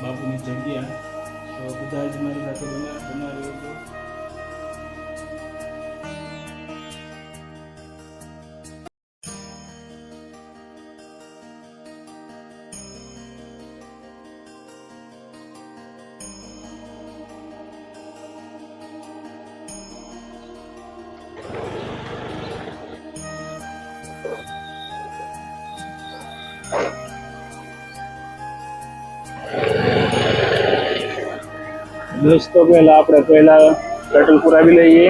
બાપુની જગ્યા. તો બધા જ મારી સાથે બનાવી હતો. દોસ્તો પહેલા પેટ્રોલ પુરાવી લઈએ,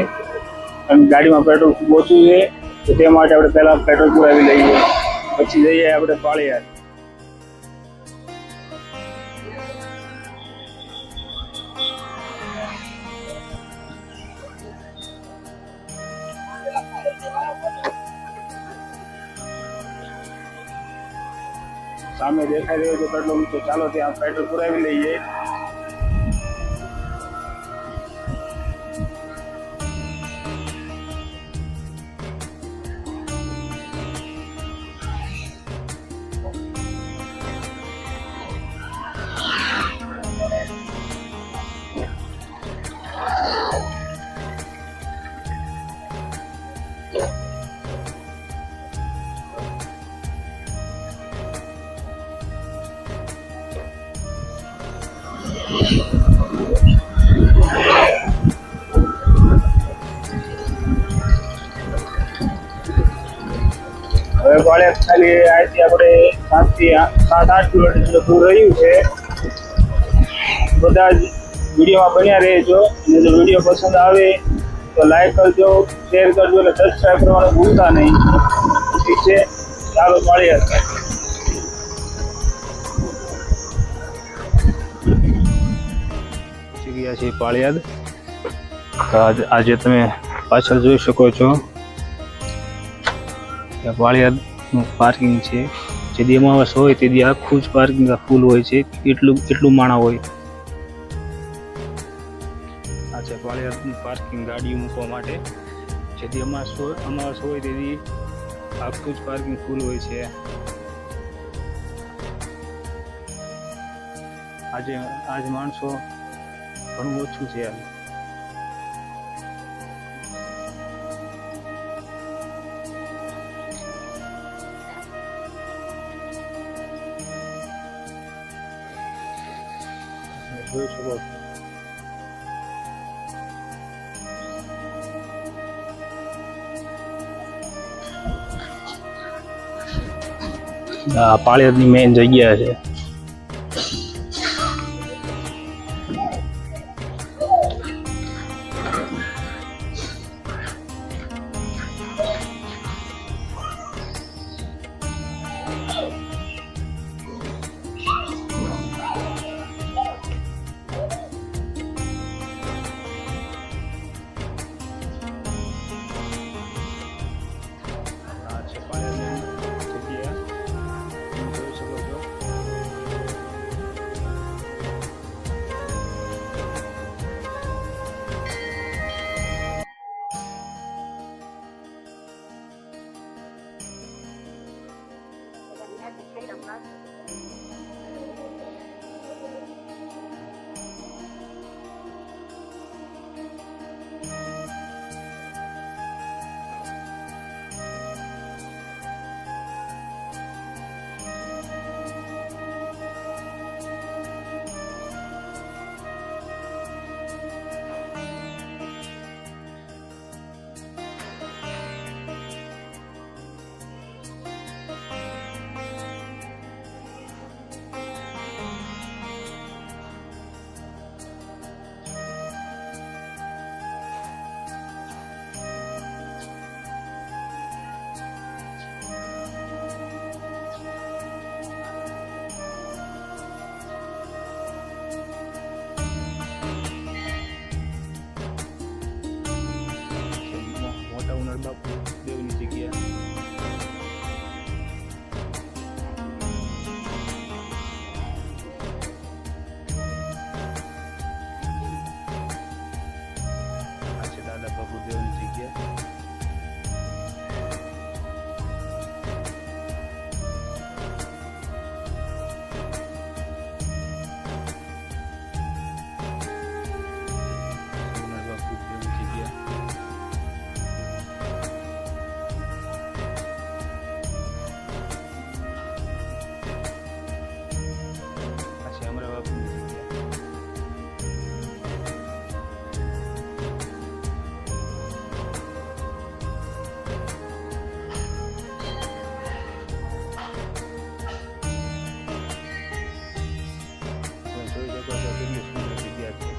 અને ગાડીમાં પેટ્રોલ ખૂબ ઓછું છે તો તે માટે આપણે પહેલા પેટ્રોલ પુરાવી લઈએ, પછી જઈએ આપણે પાળિયાદ. સામે દેખાઈ રહ્યો છે પેટ્રોલ, તો ચાલો ત્યાં પેટ્રોલ પુરાવી લઈએ. હવે પાળિયાદ ખાલી અહીંથી આપણે 7 થી 8 કિલોમીટર દૂર રહ્યું છે. બધા જ વિડીયોમાં બન્યા રહેજો, અને જો વિડીયો પસંદ આવે તો લાઈક કરજો, શેર કરજો અને સબસ્ક્રાઈબ કરવાનું ભૂલતા નહીં. ઠીક છે, ચાલો પાળિયાદ. પહોંચી ગયા છીએ પાળિયાદ. આજે તમે પાછળ જોઈ શકો છો પાળિયાદનું પાર્કિંગ છે. જે દી અમાવસ હોય તે દી આખું જ પાર્કિંગ ફૂલ હોય છે, એટલું માણા હોય. આ છે પાળિયાદનું પાર્કિંગ ગાડીઓ મૂકવા માટે. જે દી અમાવસ હોય તે દી આખું જ પાર્કિંગ ફૂલ હોય છે. આજે માણસો ઘણું ઓછું છે. જોઈ શકો છો. આ પાળિયાદની મેઇન જગ્યા છે. બાપુ દેવની જગ્યા. આ છે દાદા બાપુ દેવની જગ્યા. શકો છો કેટલી સુંદર જગ્યા છે.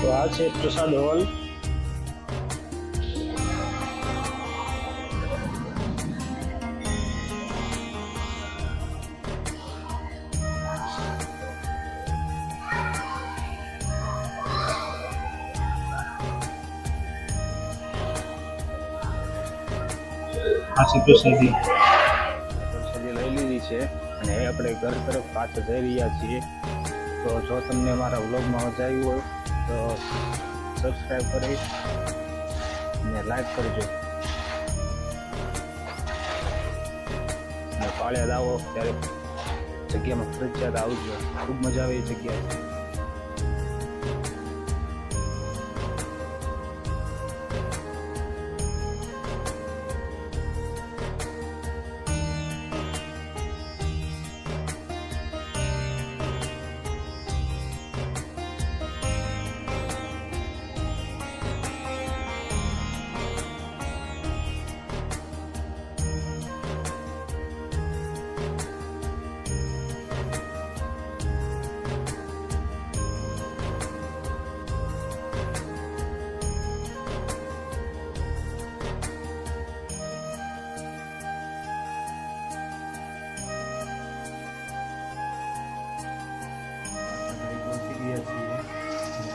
તો આ છે પ્રસાદ હોલ. પ્રસાદી લઈ લીધી છે અને આપણે ઘર તરફ પાછા જઈ રહ્યા છીએ. તો જો તમને મારા વ્લોગમાં મજા આવી હોય તો સબસ્ક્રાઈબ કરી અને લાઈક કરજો. અને પાળિયાદ આવો ત્યારે જગ્યામાં ફરજિયાત આવજો, ખૂબ મજા આવે એ જગ્યા છે.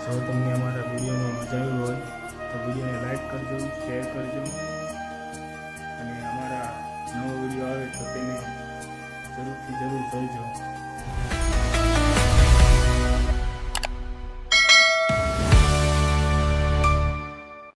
જો તમને અમારા વિડીયોમાં મજા આવી હોય તો વિડીયોને લાઈક કરજો, શેર કરજો અને અમારા નવો વિડીયો આવે તો તેને જરૂરથી જરૂર જોઈજો.